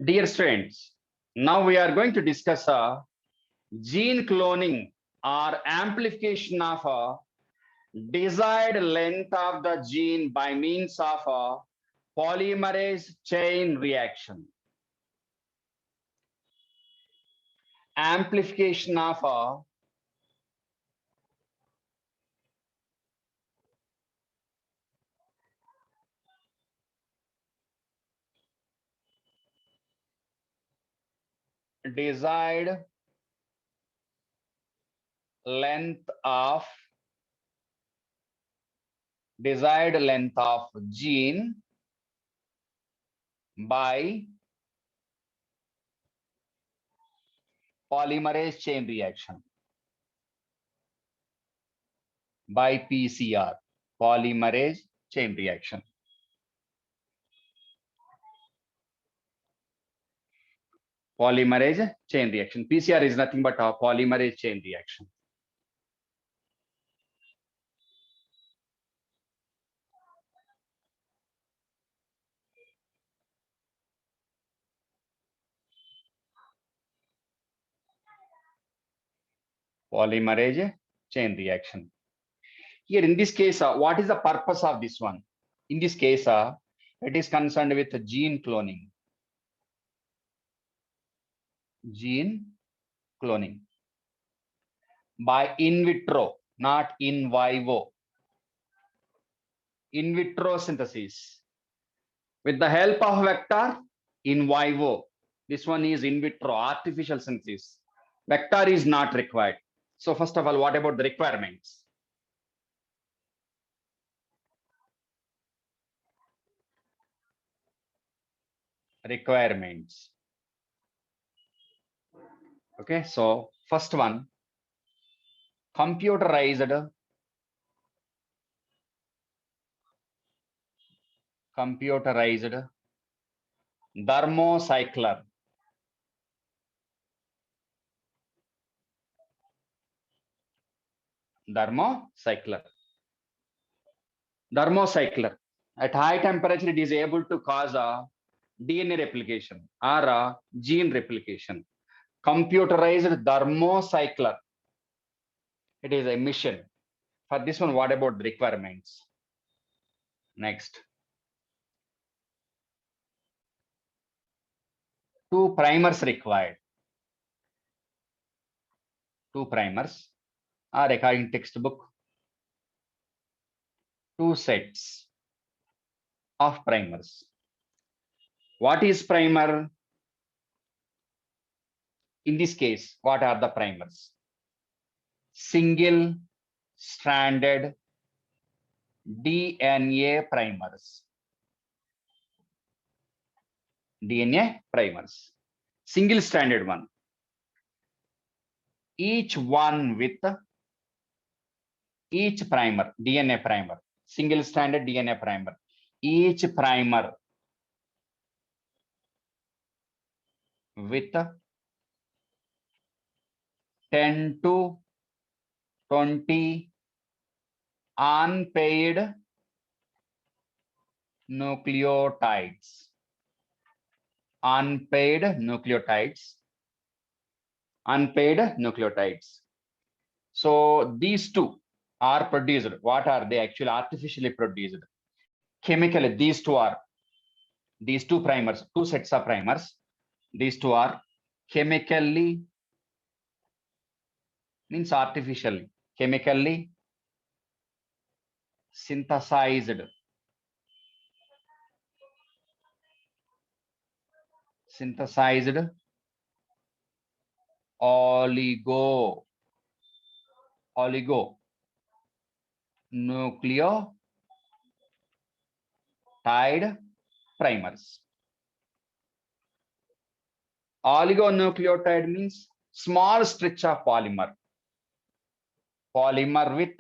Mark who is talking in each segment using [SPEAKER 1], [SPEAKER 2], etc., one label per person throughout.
[SPEAKER 1] Dear students, now we are going to discuss gene cloning or amplification of desired length of the gene by means of polymerase chain reaction. Amplification of desired length of gene by polymerase chain reaction, by PCR, polymerase chain reaction. Polymerase chain reaction. PCR is nothing but a polymerase chain reaction. Polymerase chain reaction. Here in this case, what is the purpose of this one? In this case, it is concerned with gene cloning. Gene cloning by in vitro, not in vivo. In vitro synthesis. With the help of vector, in vivo. This one is in vitro, artificial synthesis. Vector is not required. So first of all, what about the requirements? Requirements. Okay, so first one, computerized thermocycler. Thermocycler. At high temperature, it is able to cause a DNA replication or a gene replication. Computerized thermocycler. It is a mission. For this one, what about the requirements? Next. 2 primers required. 2 primers are according textbook. 2 sets of primers. What is primer? In this case, what are the primers? Single stranded DNA primers. DNA primers. Single stranded one. Each one with each primer, DNA primer. Single stranded DNA primer. Each primer with 10 to 20 unpaired nucleotides. Unpaired nucleotides. So these two are produced. What are they? Actually artificially produced. Chemically, these two primers, 2 sets of primers. These two are chemically, means artificially, chemically synthesized. Oligo nucleotide primers. Oligonucleotide means small stretch of polymer. Polymer with,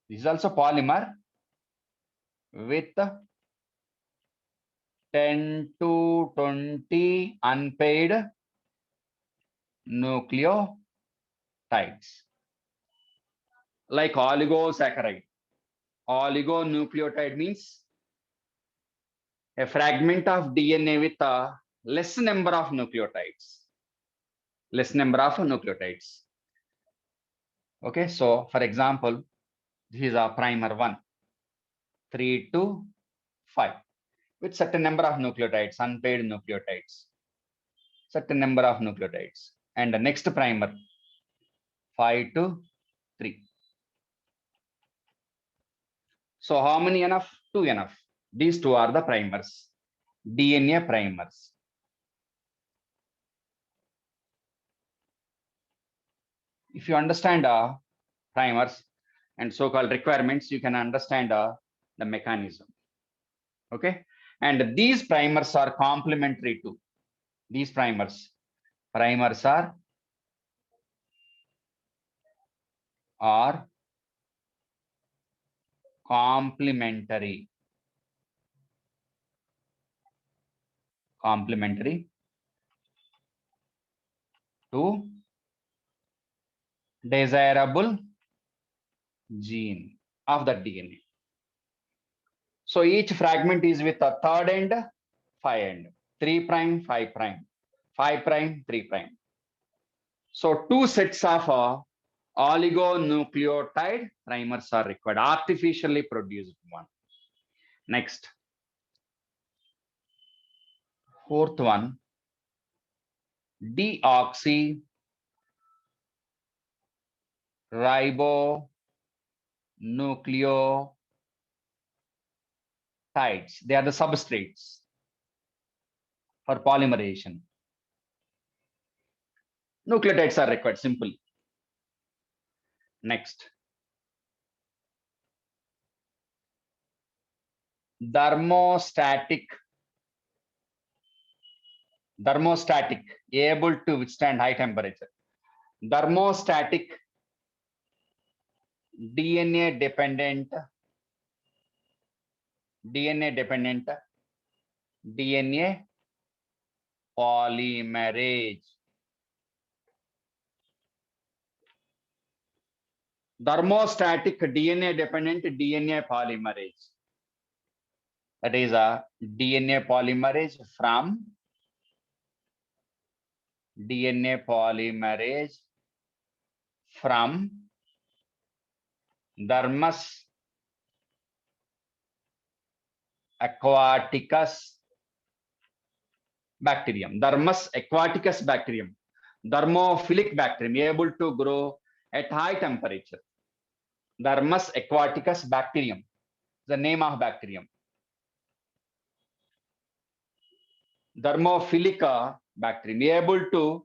[SPEAKER 1] this is also polymer with 10 to 20 unpaired nucleotides. Like oligosaccharide. Oligonucleotide means a fragment of DNA with less number of nucleotides. Less number of nucleotides. Okay, so for example, this is a primer 1, 3 to 5, with certain number of nucleotides, unpaired nucleotides, certain number of nucleotides. And the next primer, 5 to 3. So how many enough? 2 enough. These two are the primers, DNA primers. If you understand primers and so-called requirements, you can understand the mechanism. Okay, and these primers are complementary to these primers. Primers are complementary to desirable gene of the DNA. So each fragment is with a third end, 5 end, 3 prime, 5 prime, 5 prime, 3 prime. So two sets of oligonucleotide primers are required, artificially produced one. Next, fourth one, deoxyribonucleotides. They are the substrates for polymerization. Nucleotides are required, simple. Next, thermostatic, able to withstand high temperature. Thermostatic DNA dependent DNA polymerase. Thermostatic DNA dependent DNA polymerase. That is a DNA polymerase from Dermis aquaticus bacterium. Dermis aquaticus bacterium. Thermophilic bacterium, able to grow at high temperature. Dermis aquaticus bacterium, the name of bacterium. Thermophilic bacterium, able to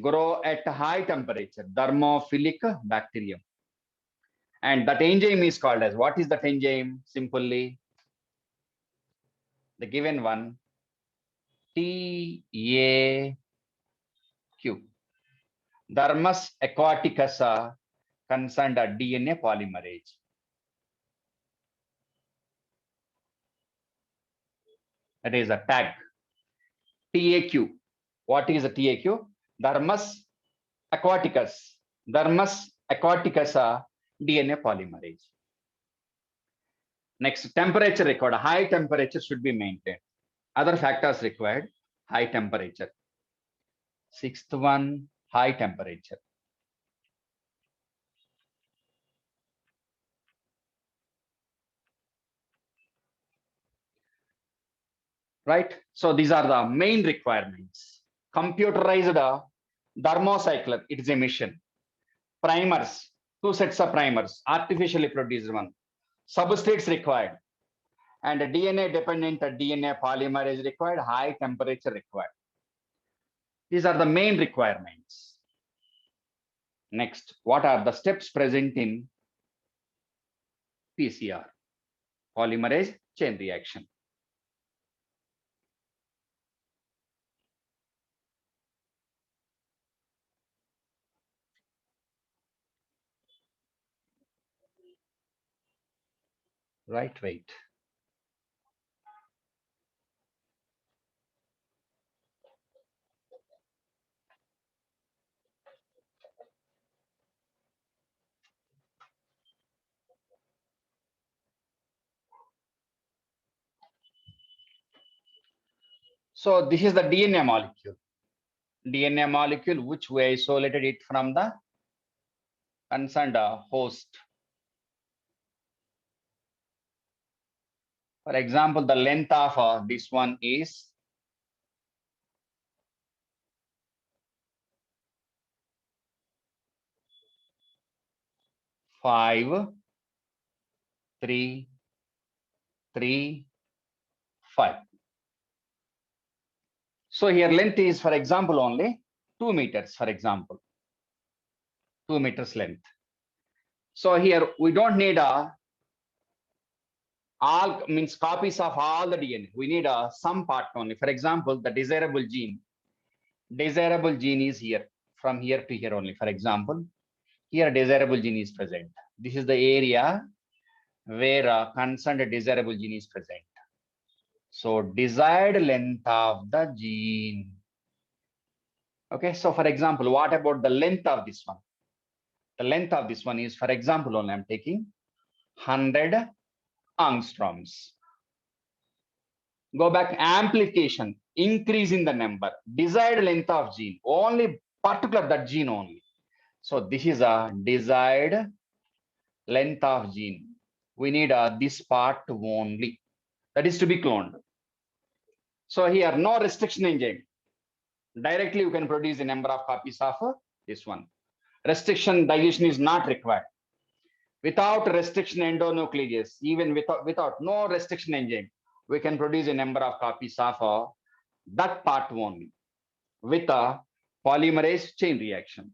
[SPEAKER 1] grow at high temperature. Thermophilic bacterium. And that enzyme is called as, what is that enzyme? Simply, the given one, TAQ. Dermis aquaticus concerned a DNA polymerase. That is a tag. TAQ. What is a TAQ? Dermis aquaticus. Dermis aquaticus DNA polymerase. Next, temperature required. High temperature should be maintained. Other factors required, high temperature. Sixth one, high temperature. Right? So these are the main requirements. Computerized thermocycler, it is a mission. Primers, two sets of primers, artificially produced one. Substrates required. And DNA dependent DNA polymerase required, high temperature required. These are the main requirements. Next, what are the steps present in PCR, polymerase chain reaction? Right, wait. So this is the DNA molecule. DNA molecule which we isolated it from the concerned host. For example, the length of this one is 5, 3, 3, 5. So here length is, for example, only 2 meters, for example, 2 meters length. So here we don't need all means copies of all the DNA. We need some part only. For example, the desirable gene. Desirable gene is here, from here to here only. For example, here desirable gene is present. This is the area where concerned desirable gene is present. So desired length of the gene. Okay, so for example, what about the length of this one? The length of this one is, for example, only I'm taking 100 angstroms. Go back, amplification, increasing the number, desired length of gene, only particular that gene only. So this is a desired length of gene. We need this part only, that is to be cloned. So here, no restriction enzyme. Directly you can produce a number of copies of this one. Restriction dilution is not required. Without restriction endonuclease, even without no restriction enzyme, we can produce a number of copies of that part only with a polymerase chain reaction.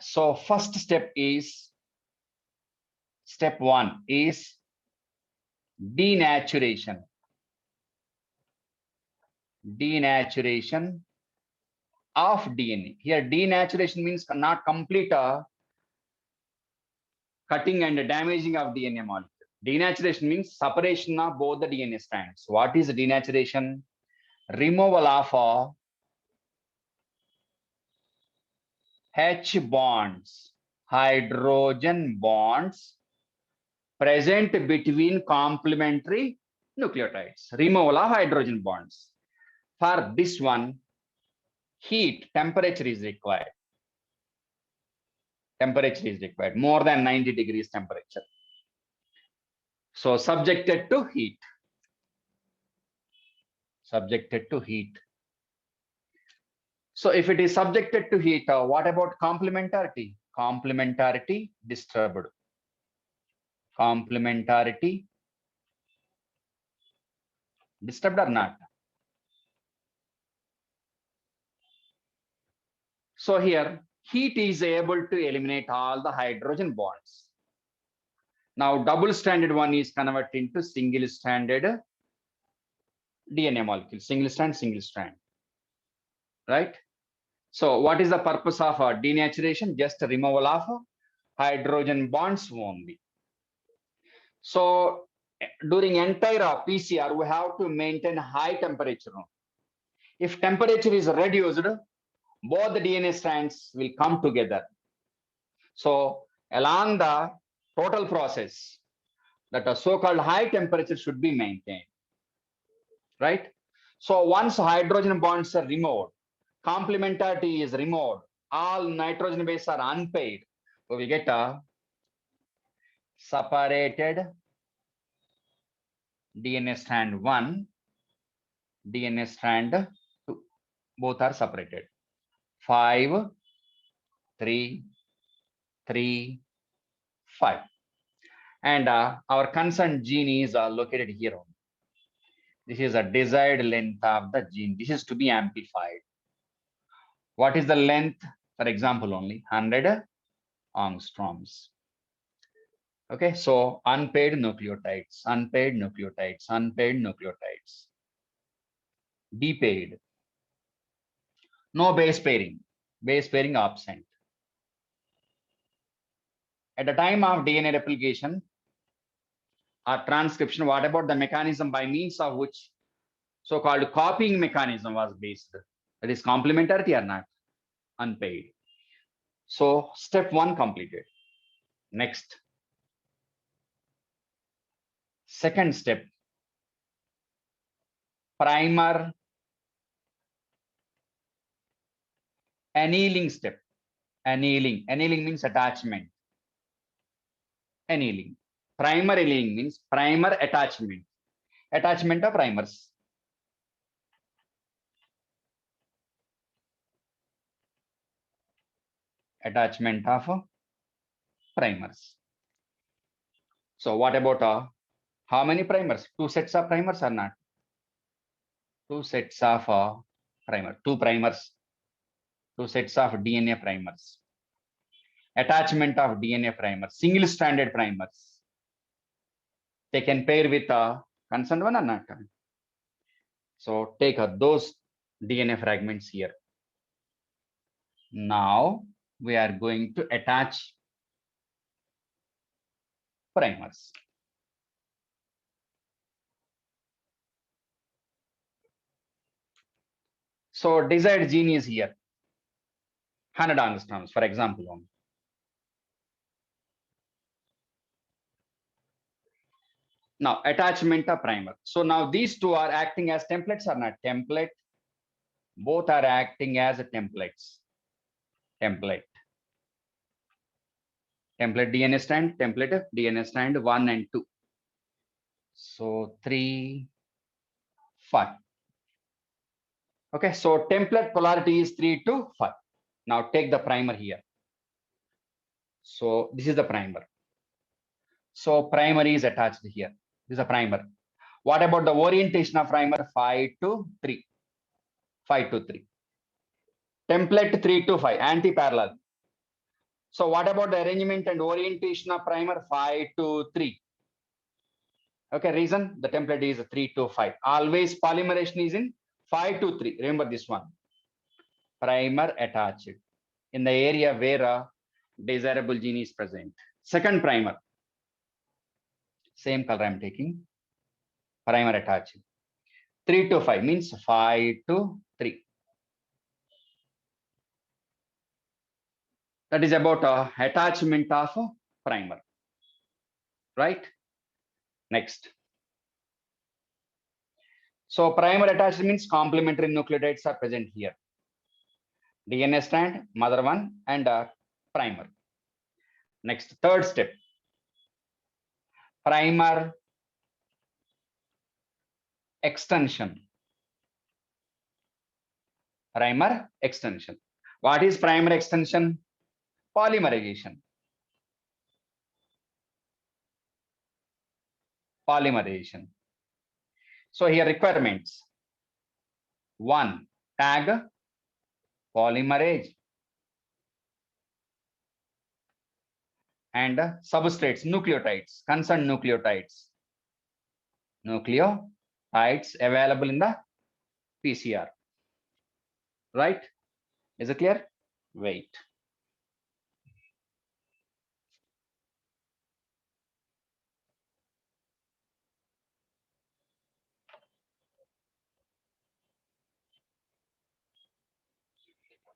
[SPEAKER 1] So first step is, step 1 is denaturation. Denaturation of DNA. Here denaturation means not complete cutting and damaging of DNA molecule. Denaturation means separation of both the DNA strands. What is denaturation? Removal of H bonds, hydrogen bonds present between complementary nucleotides. Removal of hydrogen bonds. For this one, heat, temperature is required. Temperature is required, more than 90 degrees temperature. So subjected to heat. Subjected to heat. So if it is subjected to heat, what about complementarity? Complementarity disturbed. Complementarity disturbed or not? So here, heat is able to eliminate all the hydrogen bonds. Now, double-stranded one is converted into single-stranded DNA molecule, single strand, right? So what is the purpose of denaturation? Just removal of hydrogen bonds only. So during entire PCR, we have to maintain high temperature. If temperature is reduced, both the DNA strands will come together. So along the total process, that a so-called high temperature should be maintained, right? So once hydrogen bonds are removed, complementarity is removed, all nitrogen bases are unpaired, so we get a separated DNA strand 1, DNA strand 2, both are separated. 5, 3, 3, 5. And our concerned gene is located here. This is a desired length of the gene. This is to be amplified. What is the length? For example, only 100 angstroms. Okay, so unpaired nucleotides, unpaired nucleotides, unpaired nucleotides. Depaired. No base pairing absent. At the time of DNA replication or transcription, what about the mechanism by means of which so-called copying mechanism was based? That is complementarity or not? Unpaired. So step 1 completed. Next. Second step, primer annealing step. Annealing means attachment. Annealing. Primer annealing means primer attachment. Attachment of primers. Attachment of primers. So what about how many primers? Two sets of primers or not? Two sets of primer. Two primers. Two sets of DNA primers. Attachment of DNA primers. Single stranded primers. They can pair with a concerned one or not? So take those DNA fragments here. Now we are going to attach primers. So desired gene is here. 100 angstroms, for example. Now attachment of primer. So now these two are acting as templates or not? Template. Both are acting as templates. Template. Template DNA strand, template DNA strand 1 and 2. So 3, 5. Okay, so template polarity is 3 to 5. Now take the primer here. So this is the primer. So primer is attached here. This is a primer. What about the orientation of primer? 5 to 3. 5 to 3. Template 3 to 5, anti-parallel. So what about the arrangement and orientation of primer? 5 to 3. Okay, reason the template is 3 to 5. Always polymerization is in 5 to 3. Remember this one. Primer attached in the area where a desirable gene is present. Second primer. Same color I'm taking. Primer attached. 3 to 5 means 5 to 3. That is about attachment of primer. Right? Next. So primer attached means complementary nucleotides are present here. DNA strand, mother one, and primer. Next, third step. Primer extension. Primer extension. What is primer extension? Polymerization. Polymerization. So here requirements. 1. Tag polymerase and substrates, nucleotides, concerned nucleotides. Nucleotides available in the PCR. Right? Is it clear? Wait.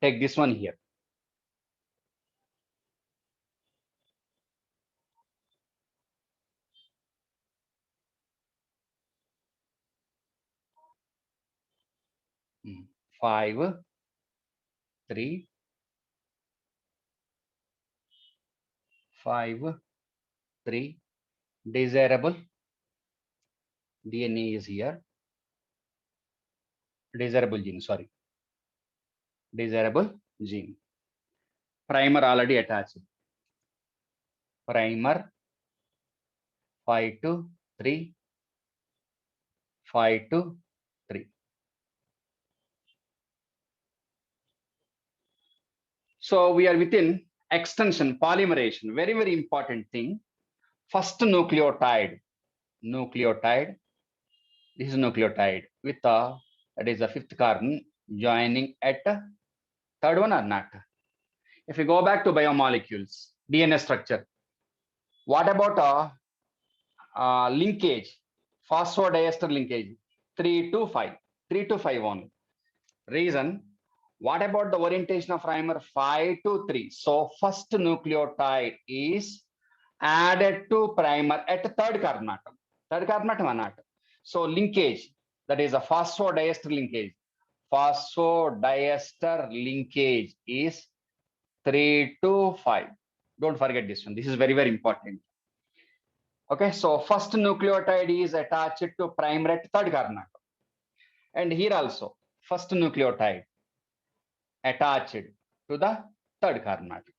[SPEAKER 1] Take this one here. Five, 3, 5, 3. Desirable DNA is here. Desirable gene, sorry. Desirable gene. Primer already attached. Primer 5 to 3, 5 to 3. So we are within extension, polymerization. Very, very important thing. First nucleotide. This is nucleotide with that is the 5th carbon joining at third one or not. If we go back to biomolecules, DNA structure, what about linkage, phosphodiester linkage, 3 to 5, 3 to 5 only. Reason, what about the orientation of primer? 5 to 3. So first nucleotide is added to primer at third carbon atom. Third carbon atom or not. So linkage, that is a phosphodiester linkage. phosphodiester linkage is 3 to 5. Don't forget this one. This is very, very important. Okay, so first nucleotide is attached to primer at third carbon atom. And here also, first nucleotide attached to the third carbon atom.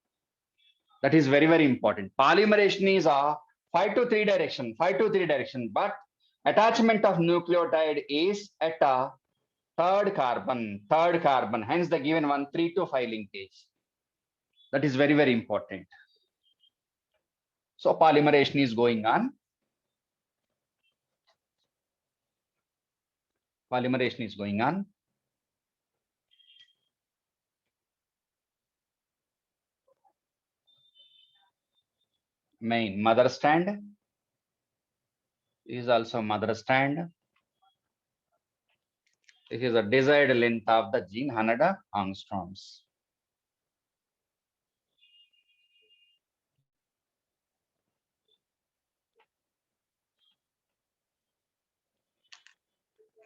[SPEAKER 1] That is very, very important. Polymerization is a 5 to 3 direction, 5 to 3 direction, but attachment of nucleotide is at a third carbon, hence the given one 3 to 5 linkage. That is very, very important. So polymerization is going on. Polymerization is going on. Main mother strand is also mother strand. This is the desired length of the gene 100 angstroms.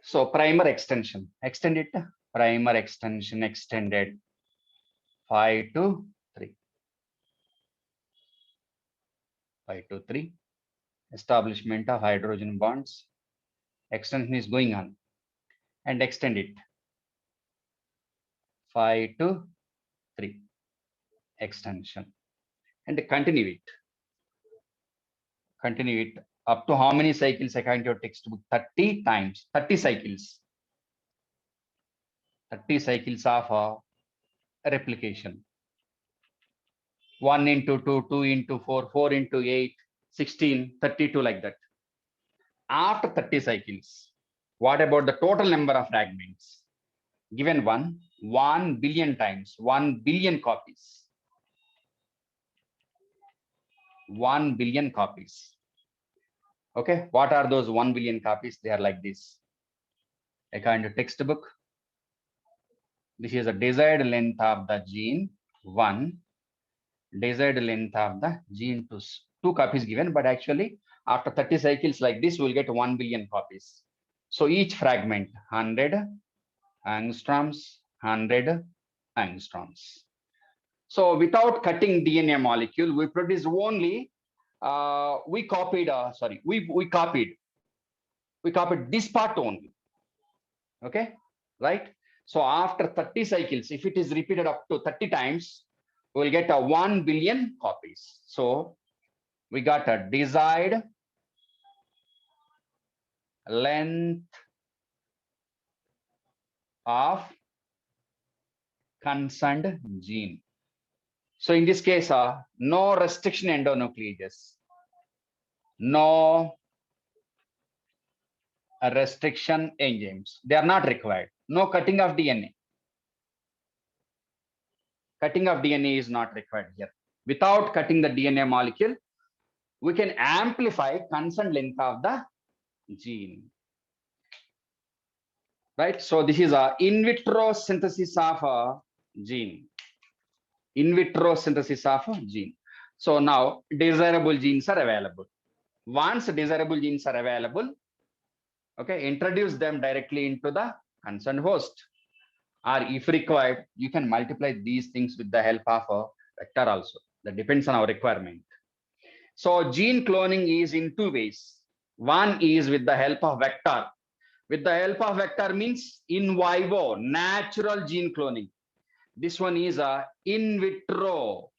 [SPEAKER 1] So primer extension, extend it. Primer extension extended 5 to 3. 5 to 3. Establishment of hydrogen bonds. Extension is going on. And extend it. 5 to 3. Extension. And continue it. Continue it. Up to how many cycles according to your textbook? 30 times. 30 cycles. 30 cycles of replication. 1 into 2, 2 into 4, 4 into 8, 16, 32 like that. After 30 cycles, what about the total number of fragments? Given 1 billion times, 1 billion copies. 1 billion copies. Okay, what are those 1 billion copies? They are like this. According to textbook, this is the desired length of the gene 1, desired length of the gene 2 copies given, but actually after 30 cycles like this, we'll get 1 billion copies. So each fragment 100 angstroms, 100 angstroms. So without cutting DNA molecule, we produce only, we copied this part only. Okay, right? So after 30 cycles, if it is repeated up to 30 times, we'll get a 1 billion copies. So we got a desired length of concerned gene. So in this case, no restriction endonucleases, no restriction enzymes. They are not required. No cutting of DNA. Cutting of DNA is not required here. Without cutting the DNA molecule, we can amplify concerned length of the gene. Right? So this is a in vitro synthesis of a gene. In vitro synthesis of a gene. So now desirable genes are available. Once desirable genes are available, okay, introduce them directly into the concerned host. Or if required, you can multiply these things with the help of a vector also. That depends on our requirement. So gene cloning is in 2 ways. One is with the help of vector. With the help of vector means in vivo, natural gene cloning. This one is a in vitro,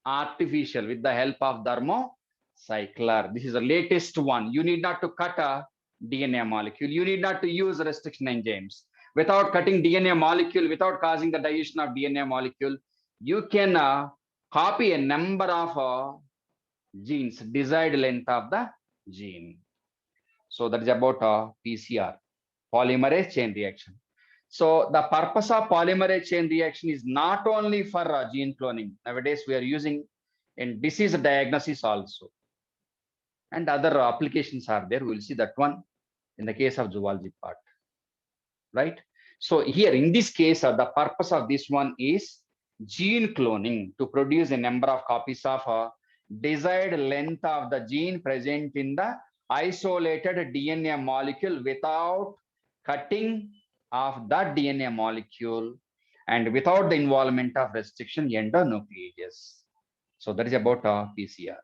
[SPEAKER 1] artificial, with the help of thermocycler. This is the latest one. You need not to cut a DNA molecule. You need not to use restriction enzymes. Without cutting DNA molecule, without causing the dilution of DNA molecule, you can copy a number of genes, desired length of the gene. So that is about PCR, polymerase chain reaction. So the purpose of polymerase chain reaction is not only for gene cloning. Nowadays, we are using in disease diagnosis also. And other applications are there. We'll see that one in the case of zoology part. Right? So here in this case, the purpose of this one is gene cloning to produce a number of copies of desired length of the gene present in the isolated DNA molecule without cutting of that DNA molecule and without the involvement of restriction endonucleases. So that is about PCR.